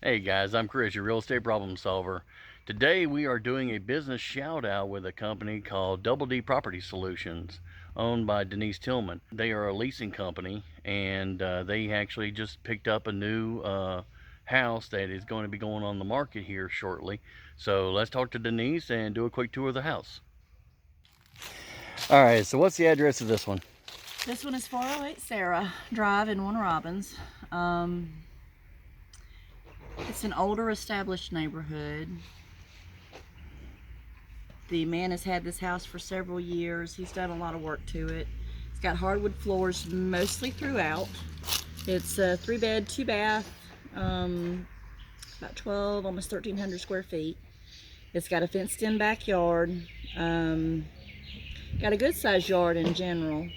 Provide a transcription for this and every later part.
Hey guys, I'm Chris, your real estate problem solver. Today we are doing a business shout out with a company called Double D Property Solutions, owned by Denise Tillman. They are a leasing company, and they actually just picked up a new house that is going to be going on the market here shortly. So let's talk to Denise and do a quick tour of the house. All right, so what's the address of this one? This one is 408 Sarah Drive in Warner Robins. It's an older established neighborhood. The man has had this house for several years. He's done a lot of work to it. It's got hardwood floors mostly throughout. It's a 3-bed, 2-bath, about 12, almost 1,300 square feet. It's got a fenced-in backyard. Got a good sized yard in general.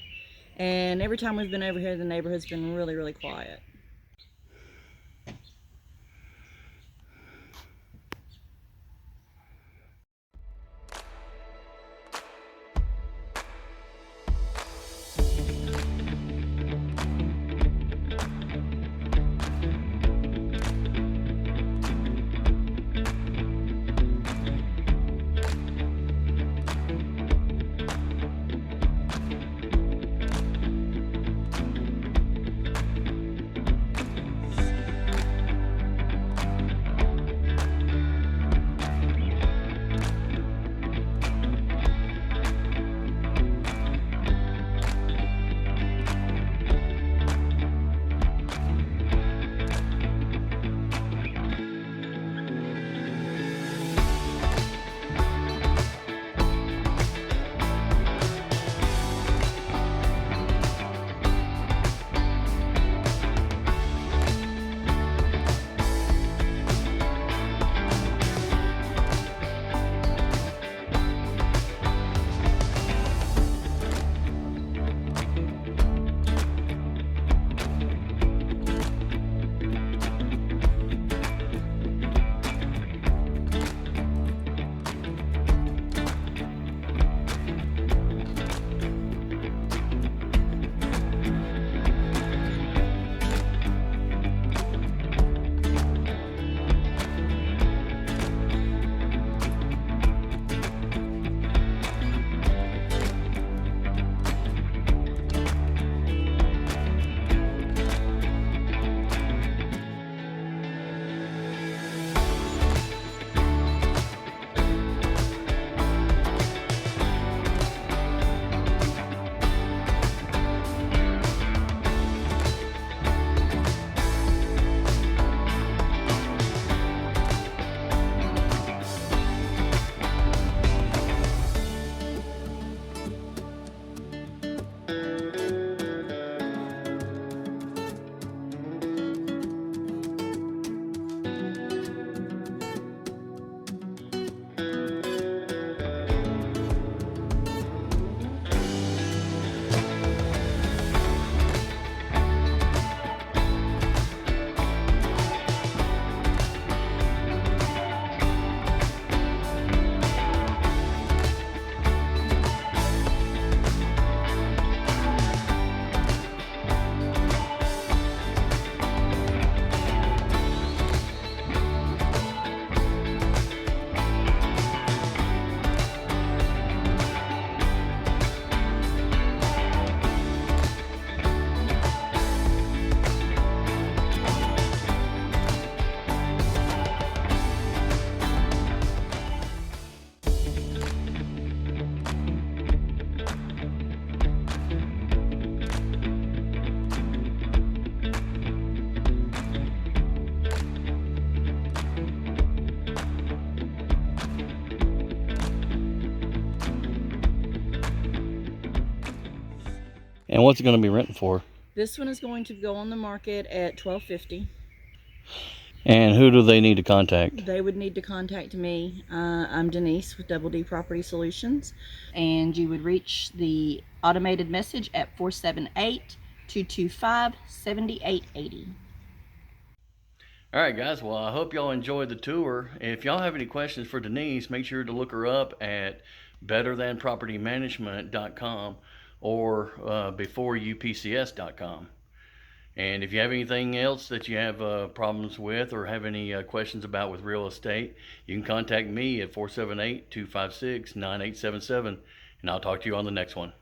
And every time we've been over here, the neighborhood's been really, really quiet. And what's it going to be renting for? This one is going to go on the market at $1,250. And who do they need to contact? They would need to contact me. I'm Denise with Double D Property Solutions, and you would reach the automated message at 478-225-7880. All right, guys. Well, I hope y'all enjoyed the tour. If y'all have any questions for Denise, make sure to look her up at betterthanpropertymanagement.com or beforeupcs.com. And if you have anything else that you have problems with or have any questions about with real estate, you can contact me at 478-256-9877, and I'll talk to you on the next one.